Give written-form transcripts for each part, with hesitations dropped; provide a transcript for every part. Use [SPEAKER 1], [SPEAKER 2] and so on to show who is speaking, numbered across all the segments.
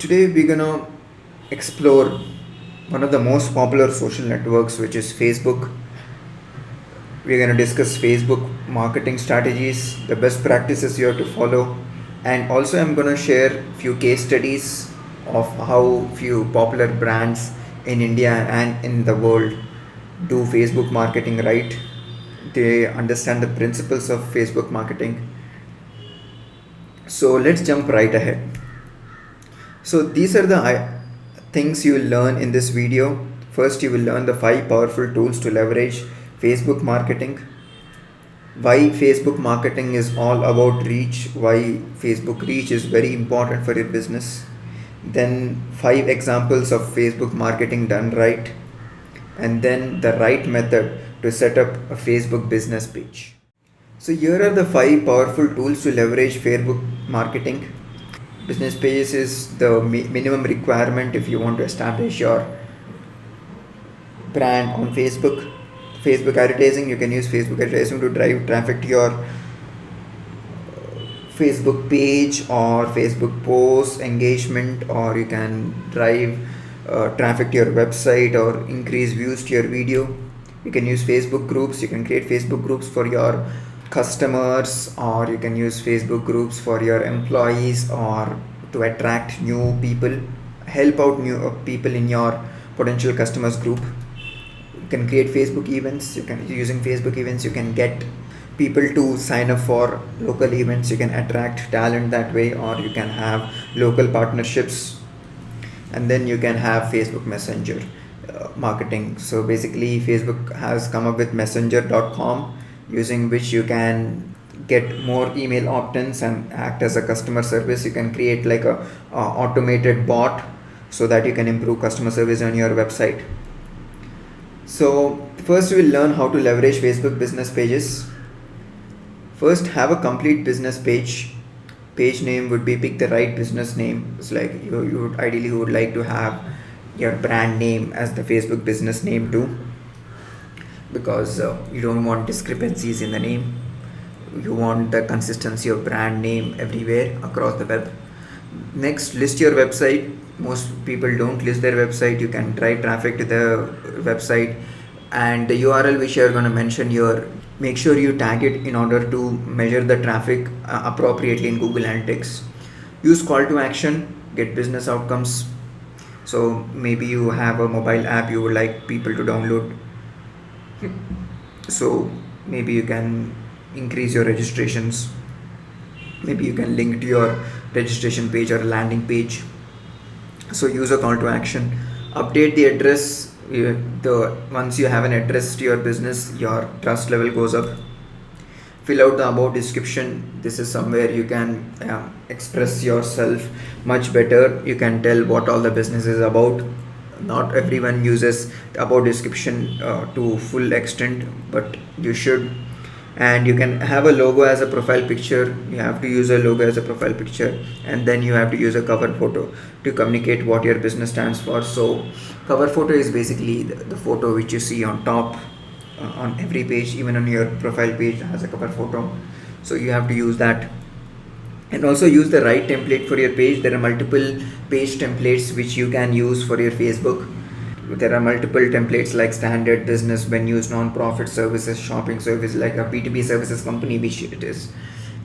[SPEAKER 1] Today we're gonna explore one of the most popular social networks, which is Facebook. We're gonna discuss Facebook marketing strategies, the best practices you have to follow, and also I'm gonna share few case studies of how few popular brands in India and in the world do Facebook marketing right. They understand the principles of Facebook marketing. So let's jump right ahead. So these are the things you will learn in this video. First, you will learn the 5 powerful tools to leverage Facebook marketing. Why Facebook marketing is all about reach, why Facebook reach is very important for your business. Then 5 examples of Facebook marketing done right. And then the right method to set up a Facebook business page. So here are the 5 powerful tools to leverage Facebook marketing. Business pages is the minimum requirement if you want to establish your brand on Facebook. Facebook advertising, you can use Facebook advertising to drive traffic to your Facebook page or Facebook post engagement, or you can drive traffic to your website or increase views to your video. You can use Facebook groups, you can create Facebook groups for your customers, or you can use Facebook groups for your employees or to attract new people, help out new people in your potential customers group. You can create Facebook events. You can, using Facebook events, you can get people to sign up for local events. You can attract talent that way, or you can have local partnerships, and then you can have Facebook Messenger marketing. So basically Facebook has come up with messenger.com, using which you can get more email opt-ins and act as a customer service. You can create like a automated bot so that you can improve customer service on your website. So first we will learn how to leverage Facebook business pages. First, have a complete business page. Page name would be, pick the right business name. It's like you would ideally would like to have your brand name as the Facebook business name too, because you don't want discrepancies in the name. You want the consistency of brand name everywhere across the web. Next, list your website. Most people don't list their website. You can drive traffic to the website, and the URL which you are going to mention here, make sure you tag it in order to measure the traffic appropriately in Google Analytics. Use call to action, get business outcomes. So maybe you have a mobile app you would like people to download, so maybe you can increase your registrations. Maybe you can link to your registration page or landing page. So use a call to action. Update the address. Once you have an address to your business, your trust level goes up. Fill out the about description. This is somewhere you can express yourself much better. You can tell what all the business is about. Not everyone uses about description to full extent, but you should. And you can have a logo as a profile picture. You have to use a logo as a profile picture, and then you have to use a cover photo to communicate what your business stands for. So cover photo is basically the photo which you see on top on every page. Even on your profile page has a cover photo, so you have to use that. And also use the right template for your page. There are multiple page templates which you can use for your Facebook. There are multiple templates like standard, business, venues, non-profit, services, shopping service, like a B2B services company which it is.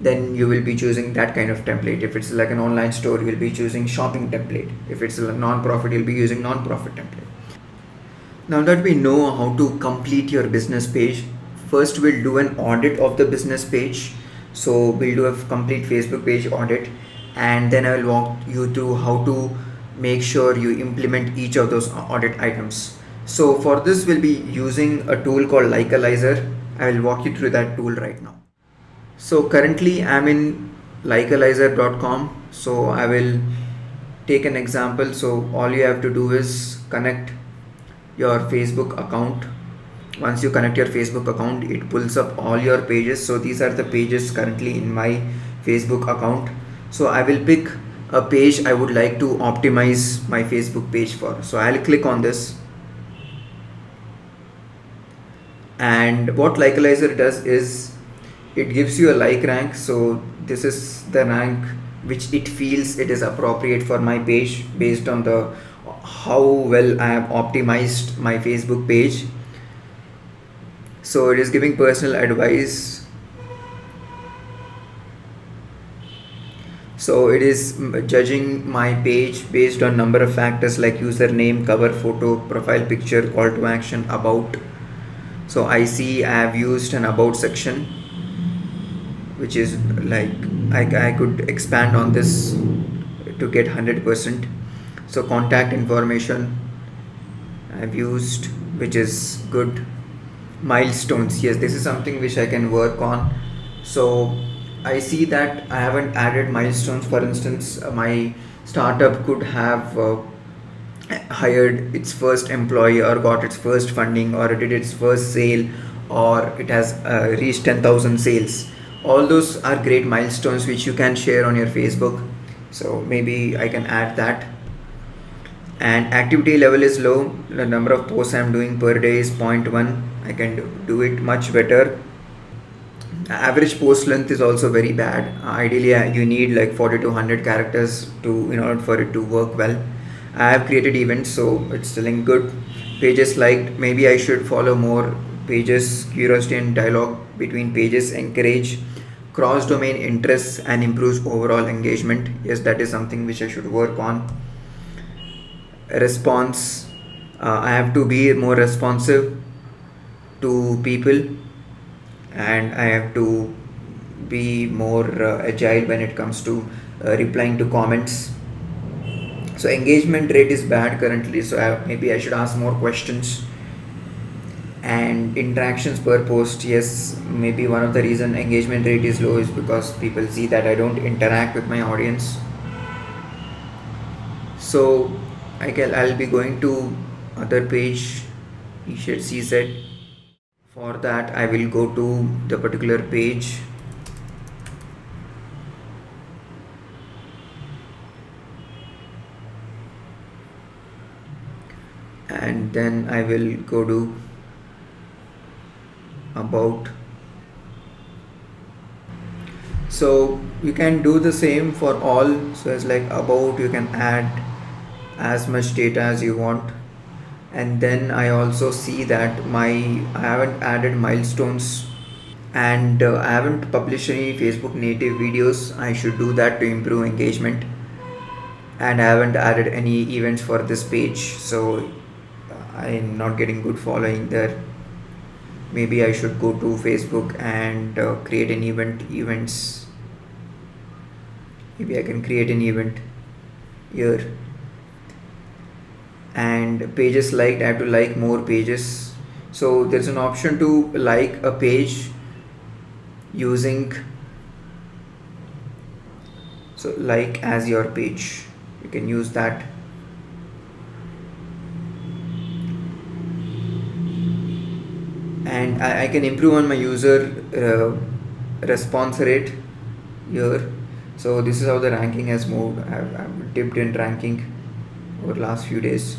[SPEAKER 1] Then you will be choosing that kind of template. If it's like an online store, you will be choosing shopping template. If it's a non-profit, you'll be using non-profit template. Now that we know how to complete your business page, first we'll do an audit of the business page. So we'll do a complete Facebook page audit, and then I will walk you through how to make sure you implement each of those audit items. So for this we'll be using a tool called Likealyzer. I will walk you through that tool right now. So currently I'm in likealyzer.com. So I will take an example. So all you have to do is connect your Facebook account. Once you connect your Facebook account, it pulls up all your pages. So these are the pages currently in my Facebook account. So I will pick a page I would like to optimize my Facebook page for. So I'll click on this, and what Likealyzer does is it gives you a like rank. So this is the rank which it feels it is appropriate for my page based on the how well I have optimized my Facebook page. So it is giving personal advice. So it is judging my page based on number of factors like username, cover photo, profile picture, call to action, about. So I see I have used an about section, which is like I could expand on this to get 100%. So contact information I've used, which is good. Milestones, yes, this is something which I can work on. So I see that I haven't added milestones. For instance, my startup could have hired its first employee, or got its first funding, or did its first sale, or it has reached 10,000 sales. All those are great milestones which you can share on your Facebook. So maybe I can add that. And activity level is low. The number of posts I'm doing per day is zero point 0.1. I can do it much better. Average post length is also very bad. Ideally, you need like 40 to 100 characters to in order for it to work well. I have created events, so it's selling good. Pages liked, maybe I should follow more pages. Curiosity and dialogue between pages encourage cross domain interests and improves overall engagement. Yes, that is something which I should work on. Response, I have to be more responsive to people, and I have to be more agile when it comes to replying to comments. So engagement rate is bad currently, so maybe I should ask more questions. And interactions per post, yes, maybe one of the reason engagement rate is low is because people see that I don't interact with my audience. So I'll be going to other page, Ishat CZ. For that I will go to the particular page, and then I will go to about. So you can do the same for all. So it's like about, you can add as much data as you want. And then I also see that I haven't added milestones, and I haven't published any Facebook native videos. I should do that to improve engagement. And I haven't added any events for this page, so I'm not getting good following there. Maybe I should go to Facebook and create an events. Maybe I can create an event here. And pages liked, I have to like more pages. So there's an option to like a page using, so like as your page, you can use that. And I can improve on my user response rate here. So this is how the ranking has moved. I've dipped in ranking over the last few days.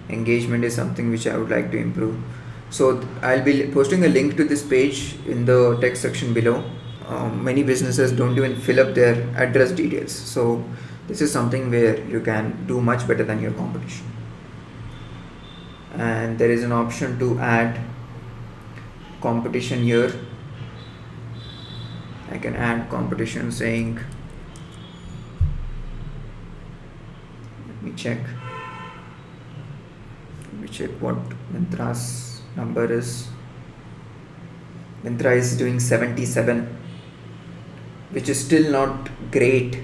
[SPEAKER 1] Engagement is something which I would like to improve. So I'll be posting a link to this page in the text section below. Many businesses don't even fill up their address details, so this is something where you can do much better than your competition. And there is an option to add competition here. I can add competition saying, let me check what Mintra's number is. Mintra is doing 77, which is still not great.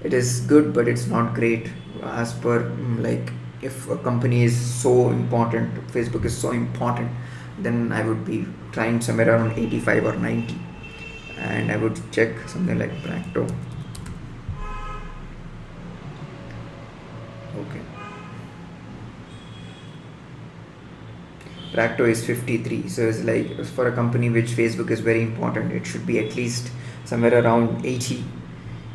[SPEAKER 1] It is good, but it's not great as per like, if a company is so important, Facebook is so important, then I would be trying somewhere around 85 or 90. And I would check something like Bracto. Okay. Bracto is 53. So it's like, for a company which Facebook is very important, it should be at least somewhere around 80.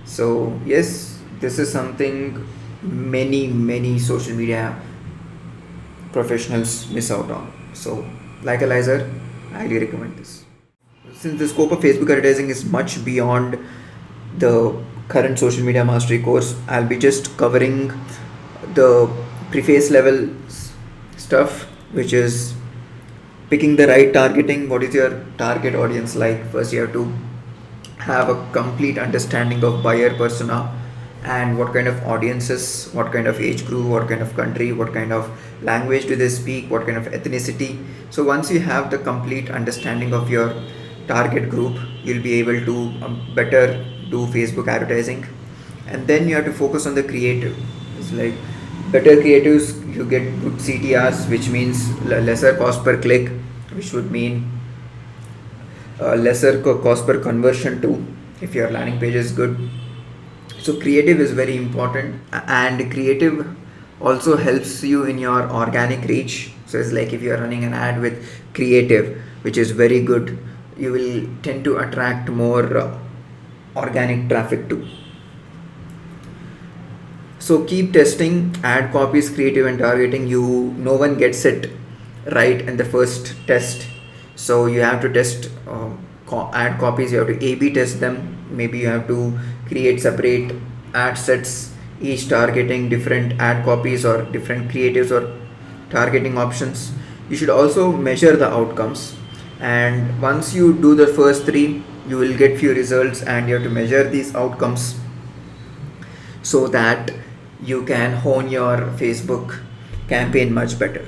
[SPEAKER 1] So yes, this is something many social media professionals miss out on. So like Eliza, I highly recommend this. Since the scope of Facebook advertising is much beyond the current social media mastery course, I'll be just covering the preface level stuff, which is picking the right targeting. What is your target audience like? First, you have to have a complete understanding of buyer persona and what kind of audiences, what kind of age group, what kind of country, what kind of language do they speak, what kind of ethnicity. So once you have the complete understanding of your target group, you'll be able to better do Facebook advertising. And then you have to focus on the creative. It's like better creatives, you get good CTRs, which means lesser cost per click, which would mean lesser cost per conversion too, if your landing page is good. So creative is very important, and creative also helps you in your organic reach. So it's like if you are running an ad with creative, which is very good, you will tend to attract more organic traffic too. So keep testing ad copies, creative and targeting. You No one gets it right in the first test, so you have to test ad copies. You have to A/B test them. Maybe you have to create separate ad sets, each targeting different ad copies or different creatives or targeting options. You should also measure the outcomes, and once you do the first three, you will get few results, and you have to measure these outcomes so that you can hone your Facebook campaign much better.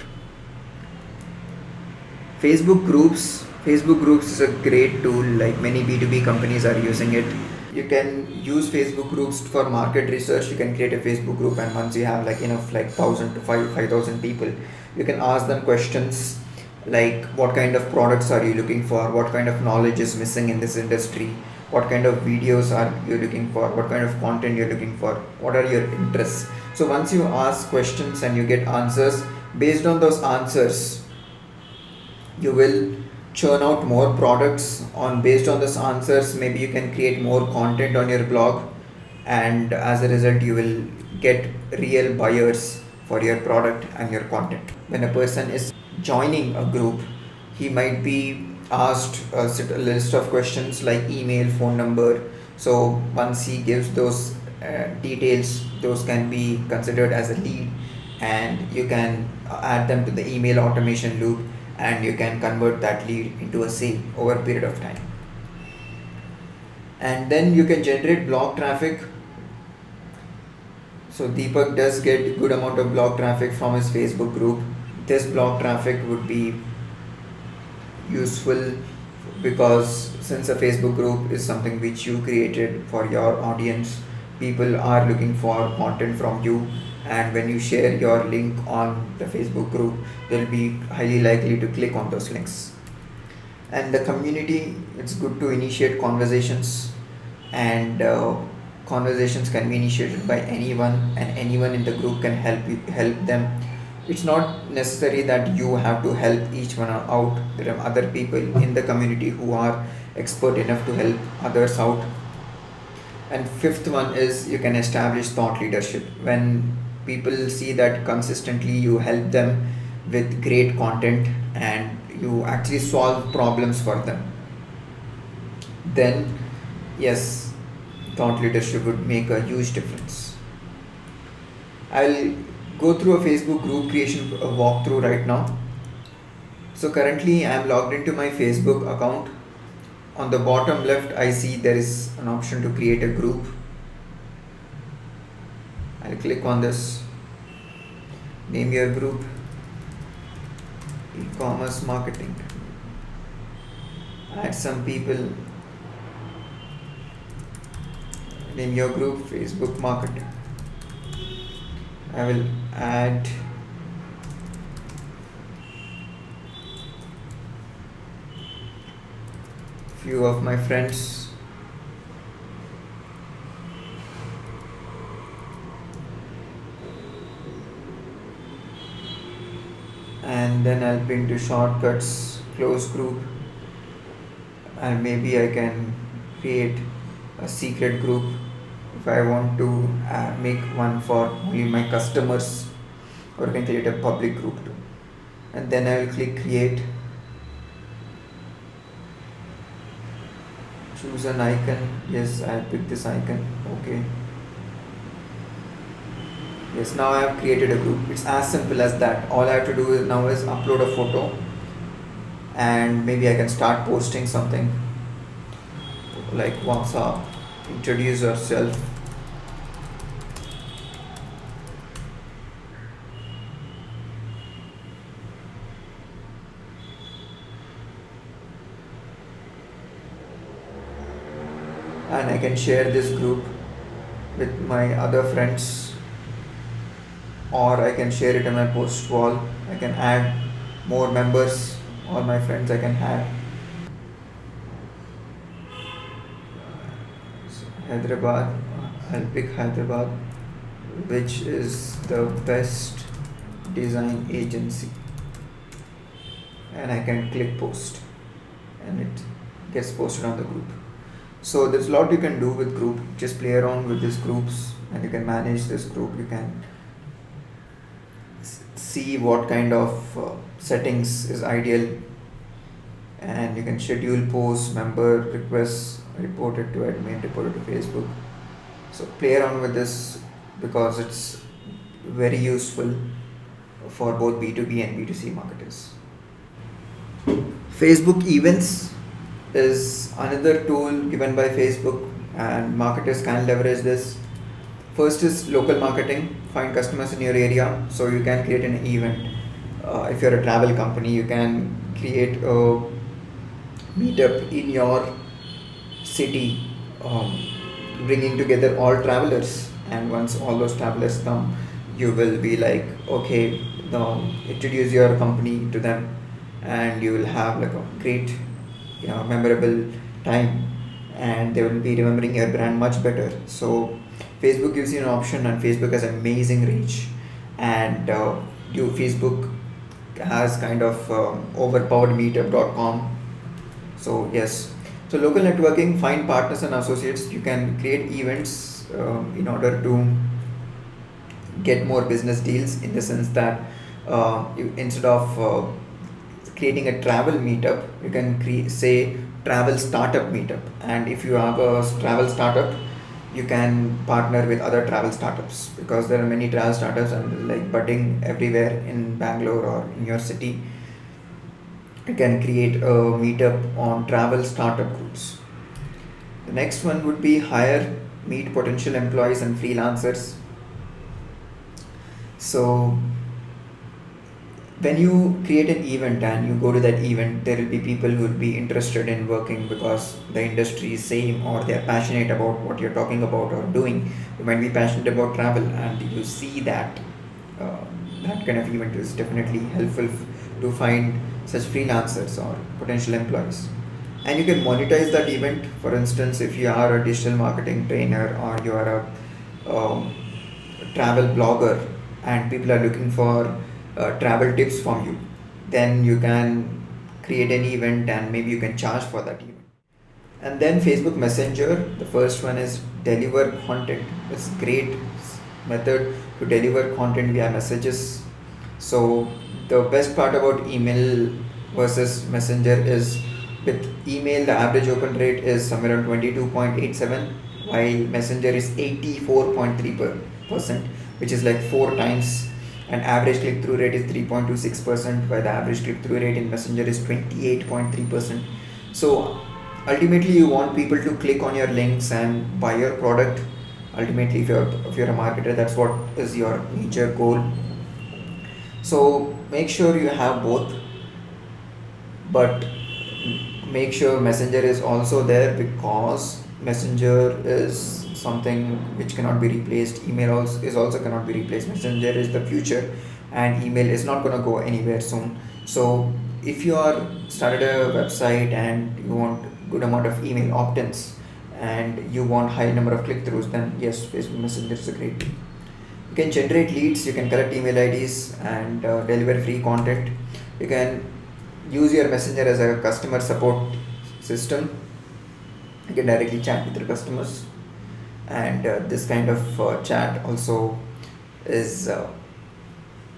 [SPEAKER 1] Facebook groups is a great tool, like many B2B companies are using it. You can use Facebook groups for market research. You can create a Facebook group, and once you have like enough, like 1,000 to 5,000 people, you can ask them questions like what kind of products are you looking for, what kind of knowledge is missing in this industry, what kind of videos are you looking for, what kind of content you're looking for, what are your interests. So once you ask questions and you get answers, based on those answers you will churn out more products. On based on those answers, maybe you can create more content on your blog, and as a result you will get real buyers for your product and your content. When a person is joining a group, he might be asked a list of questions like email, phone number. So once he gives those details, those can be considered as a lead, and you can add them to the email automation loop, and you can convert that lead into a sale over a period of time. And then you can generate blog traffic. So Deepak does get good amount of blog traffic from his Facebook group. This blog traffic would be useful because since a Facebook group is something which you created for your audience, people are looking for content from you, and when you share your link on the Facebook group, they'll be highly likely to click on those links. And the community, it's good to initiate conversations, and conversations can be initiated by anyone, and anyone in the group can help them. It's not necessary that you have to help each one out. There are other people in the community who are expert enough to help others out. And fifth one is you can establish thought leadership. When people see that consistently you help them with great content and you actually solve problems for them, then yes, thought leadership would make a huge difference. I'll go through a Facebook group creation walkthrough right now. So currently I am logged into my Facebook account. On the bottom left, I see there is an option to create a group. I'll click on this. Name your group, e-commerce marketing. Add some people. Name your group, Facebook marketing. I will add few of my friends. And then I'll bring to shortcuts, close group, and maybe I can create a secret group if I want to make one for only my customers, or I can create a public group too. And then I will click create. Choose an icon. Yes, I pick this icon. Okay. Yes, now I have created a group. It's as simple as that. All I have to do now is upload a photo, and maybe I can start posting something like WhatsApp, introduce yourself, and I can share this group with my other friends, or I can share it on my post wall. I can add more members, all my friends I can add. So Hyderabad, I'll pick Hyderabad, which is the best design agency, and I can click post, and it gets posted on the group. So there's a lot you can do with group. Just play around with these groups, and you can manage this group. You can see what kind of settings is ideal, and you can schedule posts, member requests, report it to admin, report it to Facebook. So play around with this because it's very useful for both B2B and B2C marketers. Facebook events is another tool given by Facebook, and marketers can leverage this. First is local marketing. Find customers in your area, so you can create an event. If you're a travel company, you can create a meetup in your city, bringing together all travelers. And once all those travelers come, you will be like, okay, introduce your company to them, and you will have like a great, memorable time, and they will be remembering your brand much better. So Facebook gives you an option, and Facebook has amazing reach, and Facebook has kind of overpowered meetup.com. So yes, so local networking, find partners and associates. You can create events in order to get more business deals, in the sense that instead of creating a travel meetup, you can say travel startup meetup. And if you have a travel startup, you can partner with other travel startups, because there are many travel startups and like budding everywhere in Bangalore or in your city. You can create a meetup on travel startup groups. The next one would be hire, meet potential employees and freelancers. So when you create an event and you go to that event, there will be people who will be interested in working because the industry is same, or they are passionate about what you're talking about or doing. You might be passionate about travel, and you see that uh, that kind of event is definitely helpful to find such freelancers or potential employees. And you can monetize that event. For instance, if you are a digital marketing trainer, or you are a travel blogger, and people are looking for travel tips from you, then you can create an event, and maybe you can charge for that event. And then Facebook Messenger, the first one is deliver content. It's great method to deliver content via messages. So the best part about email versus messenger is, with email the average open rate is somewhere around 22.87, while messenger is 84.3%, which is like 4 times. And average click through rate is 3.26%, while the average click through rate in messenger is 28.3%. So ultimately you want people to click on your links and buy your product. Ultimately, if you're a marketer, that's what is your major goal. So make sure you have both, but make sure messenger is also there, because messenger is something which cannot be replaced. Email is also cannot be replaced. Messenger is the future, and email is not going to go anywhere soon. So if you are started a website and you want good amount of email opt-ins, and you want high number of click-throughs, then yes, Facebook Messenger is a great tool. You can generate leads, you can collect email IDs, and deliver free content. You can use your messenger as a customer support system. You can directly chat with your customers, and this kind of chat also is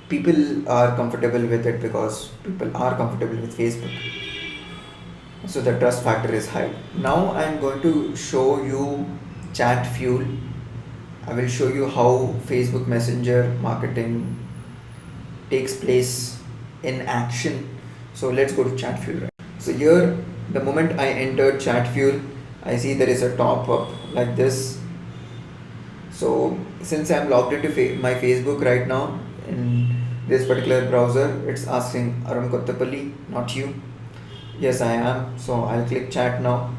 [SPEAKER 1] people are comfortable with it, because people are comfortable with Facebook. so the trust factor is high. Now I'm going to show you Chat Fuel. I will show you how Facebook Messenger marketing takes place in action. So let's go to Chat Fuel. Right? So here, the moment I enter Chat Fuel, I see there is a top up like this. So since I'm logged into my Facebook right now in this particular browser, it's asking Arun Kottapalli, not you. Yes, I am. So I'll click chat now.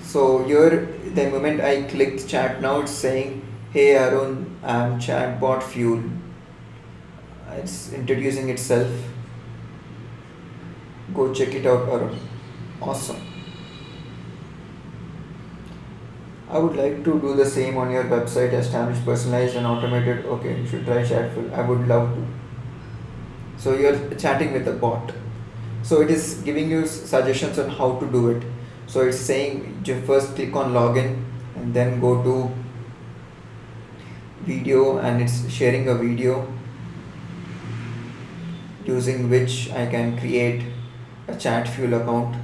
[SPEAKER 1] So here, the moment I clicked chat now, it's saying, "Hey Arun, I'm Chatbot Fuel." It's introducing itself. Go check it out, Arun. Awesome. I would like to do the same on your website, establish personalized and automated. Okay, you should try Chatful. I would love to. So you're chatting with a bot. So it is giving you suggestions on how to do it. So it's saying you first click on login and then go to video, and it's sharing a video using which I can create a Chat Fuel account.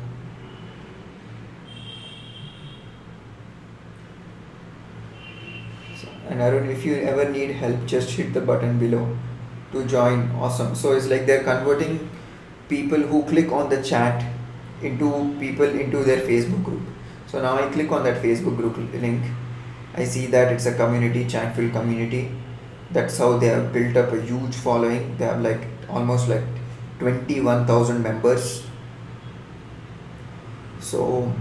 [SPEAKER 1] And Arun, if you ever need help, just hit the button below to join. Awesome. So it's like they're converting people who click on the chat into people into their Facebook group. So now I click on that Facebook group link. I see that it's a community, Chatfield community. That's how they have built up a huge following. They have like almost like 21,000 members. So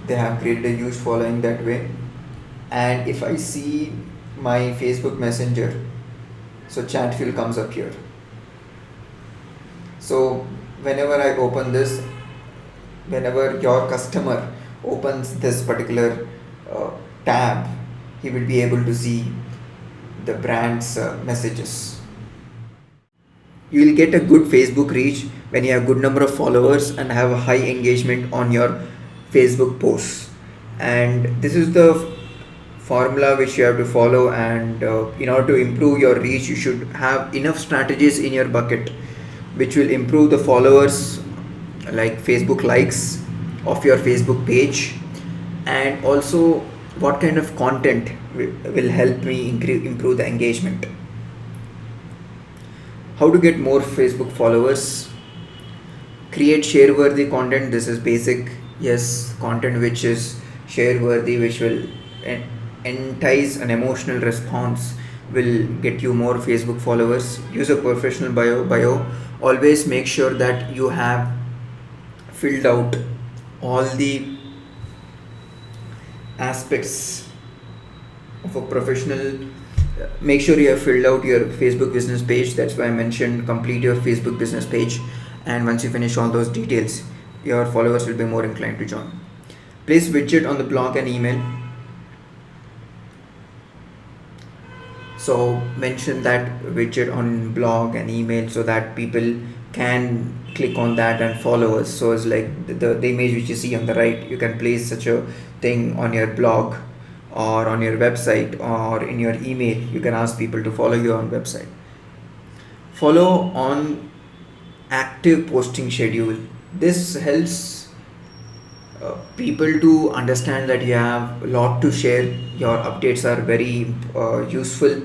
[SPEAKER 1] they have created a huge following that way. And if I see my Facebook Messenger, so Chatfield comes up here. So whenever I open this, whenever your customer opens this particular tab, he will be able to see the brand's messages. You will get a good Facebook reach when you have good number of followers and have a high engagement on your Facebook posts. And this is the formula which you have to follow, and in order to improve your reach, you should have enough strategies in your bucket which will improve the followers, like Facebook likes of your Facebook page, and also what kind of content will help me improve the engagement. How to get more Facebook followers? Create share worthy content. This is basic. Yes, content which is share worthy, which will entice an emotional response, will get you more Facebook followers. Use a professional bio. Always make sure that you have filled out all the aspects of a professional. Make sure you have filled out your Facebook business page. That's why I mentioned complete your Facebook business page, and once you finish all those details, your followers will be more inclined to join. Place widget on the blog and email. So mention that widget on blog and email so that people can click on that and follow us. So it's like the image which you see on the right, you can place such a thing on your blog or on your website or in your email. You can ask people to follow you on website. Follow on active posting schedule. This helps people to understand that you have a lot to share. Your updates are very useful,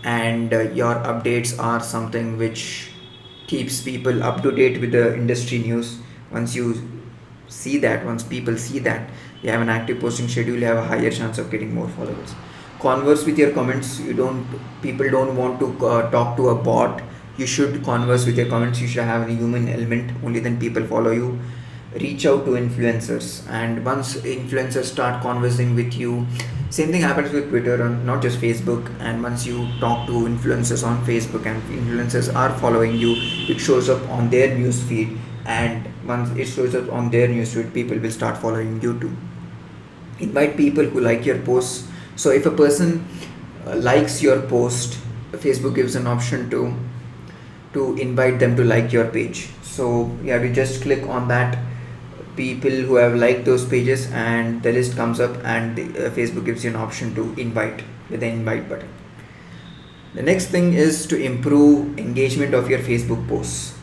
[SPEAKER 1] and your updates are something which keeps people up to date with the industry news. Once people see that you have an active posting schedule, you have a higher chance of getting more followers. Converse with your comments. People don't want to talk to a bot. You should converse with your comments. You should have a human element. Only then people follow you. Reach out to influencers, and once influencers start conversing with you, same thing happens with Twitter and not just Facebook. And once you talk to influencers on Facebook and influencers are following you, it shows up on their news feed, and once it shows up on their news feed, people will start following you too. Invite people who like your posts. So if a person likes your post, Facebook gives an option to invite them to like your page. So yeah, we just click on that people who have liked those pages, and the list comes up, and Facebook gives you an option to invite with the invite button. The next thing is to improve engagement of your Facebook posts.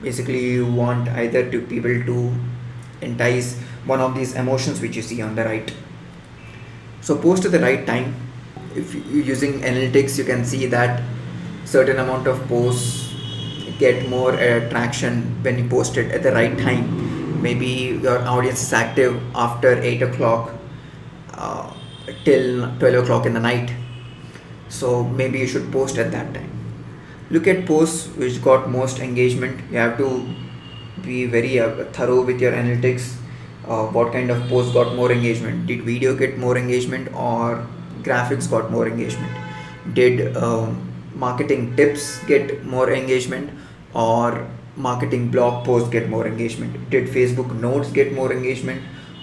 [SPEAKER 1] Basically, you want either to people to entice one of these emotions which you see on the right. So post at the right time. If you're using analytics, you can see that certain amount of posts get more traction when you post it at the right time. Maybe your audience is active after 8 o'clock uh, till 12 o'clock in the night. So maybe you should post at that time. Look at posts which got most engagement. You have to be very thorough with your analytics. What kind of post got more engagement? Did video get more engagement, or graphics got more engagement? Did marketing tips get more engagement, or marketing blog posts get more engagement? Did Facebook notes get more engagement,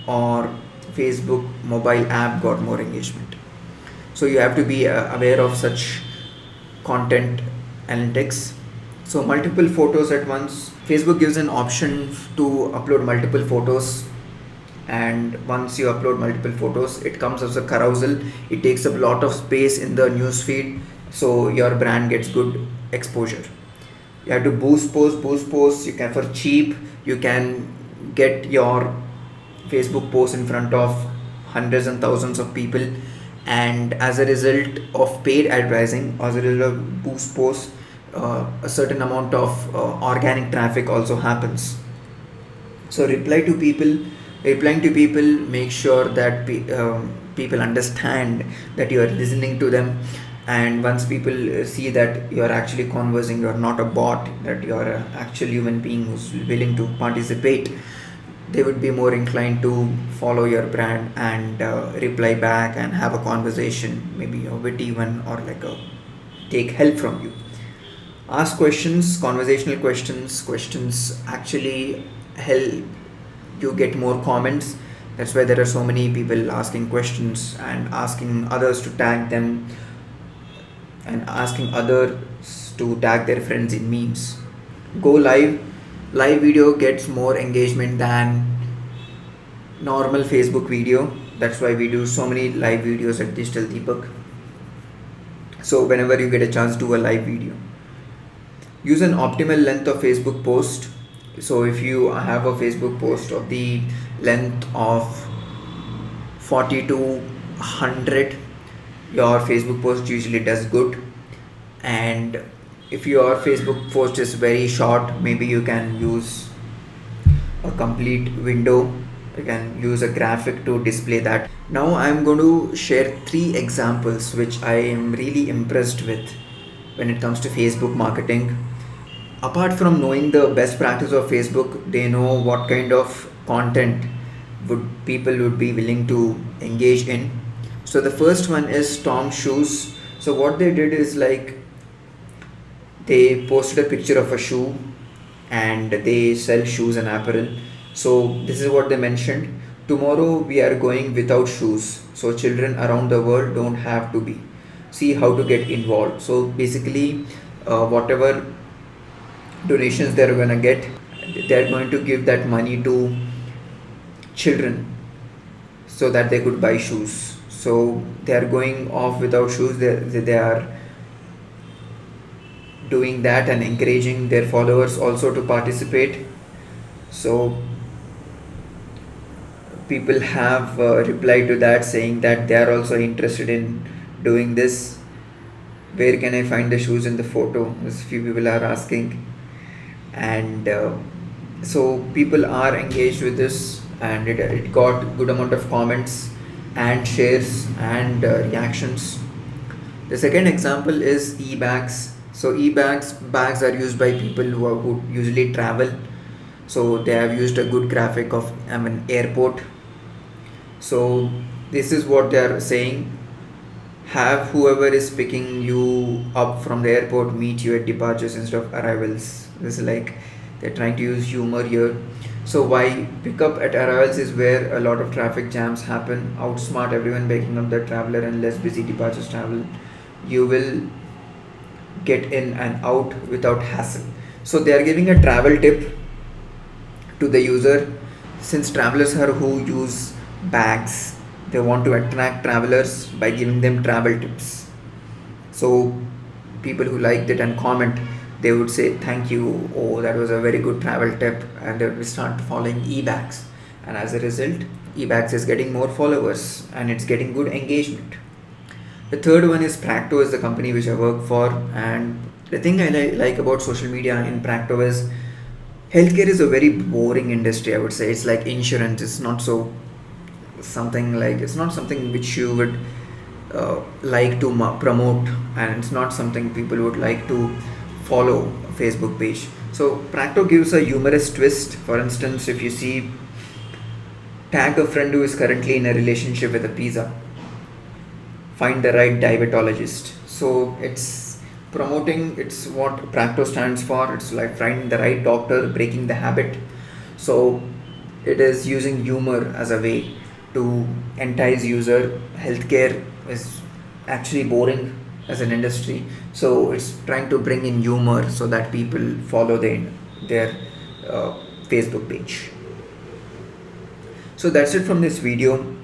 [SPEAKER 1] or Facebook mobile app got more engagement? So you have to be aware of such content analytics. So multiple photos at once. Facebook gives an option to upload multiple photos, and once you upload multiple photos, it comes as a carousel. It takes up a lot of space in the news feed, so your brand gets good exposure. You have to boost posts. You can, for cheap, you can get your Facebook post in front of hundreds and thousands of people, and as a result of paid advertising, as a result of boost posts, a certain amount of organic traffic also happens. So replying to people, make sure that people understand that you are listening to them. And once people see that you are actually conversing, you are not a bot, that you are an actual human being who's willing to participate, they would be more inclined to follow your brand and reply back and have a conversation, maybe a witty one, or like a take help from you. Ask questions, conversational questions actually help you get more comments. That's why there are so many people asking questions and asking others to tag them, and asking others to tag their friends in memes. Go live. Live video gets more engagement than normal Facebook video. That's why we do so many live videos at Digital Deepak. So whenever you get a chance, do a live video. Use an optimal length of Facebook post. So if you have a Facebook post of the length of 40 to 100, your Facebook post usually does good. And if your Facebook post is very short, maybe you can use a complete window. You can use a graphic to display that. Now I'm going to share 3 examples which I am really impressed with when it comes to Facebook marketing. Apart from knowing the best practice of Facebook, they know what kind of content would people would be willing to engage in. So the first one is Tom Shoes. So what they did is, like, they posted a picture of a shoe, and they sell shoes and apparel. So this is what they mentioned: tomorrow we are going without shoes, so children around the world don't have to be. See how to get involved. So basically, whatever donations they're gonna get, they're going to give that money to children so that they could buy shoes. So they are going off without shoes. They are doing that and encouraging their followers also to participate. So people have replied to that, saying that they are also interested in doing this. Where can I find the shoes in the photo? As few people are asking. And so people are engaged with this, and it got good amount of comments and shares and reactions. The second example is e-bags. So bags are used by people who usually travel. So they have used a good graphic of an airport. So this is what they are saying: have whoever is picking you up from the airport meet you at departures instead of arrivals. This is like they're trying to use humor here. So why pick up at arrivals is where a lot of traffic jams happen. Outsmart everyone by picking up the traveler, and less busy departures travel. You will get in and out without hassle. So they are giving a travel tip to the user. Since travelers are who use bags, they want to attract travelers by giving them travel tips. So people who liked it and comment, they would say thank you, oh that was a very good travel tip, and they would start following eBags, and as a result eBags is getting more followers and it's getting good engagement. The third one is Practo, is the company which I work for, and the thing I like about social media in Practo is healthcare is a very boring industry. I would say it's like insurance. It's not so something like, it's not something which you would like to promote, and it's not something people would like to follow a Facebook page. So Practo gives a humorous twist. For instance, if you see, tag a friend who is currently in a relationship with a pizza, find the right diabetologist. So it's promoting, it's what Practo stands for. It's like finding the right doctor, breaking the habit. So it is using humor as a way to entice user. Healthcare is actually boring as an industry, so it's trying to bring in humor so that people follow their Facebook page. So that's it from this video.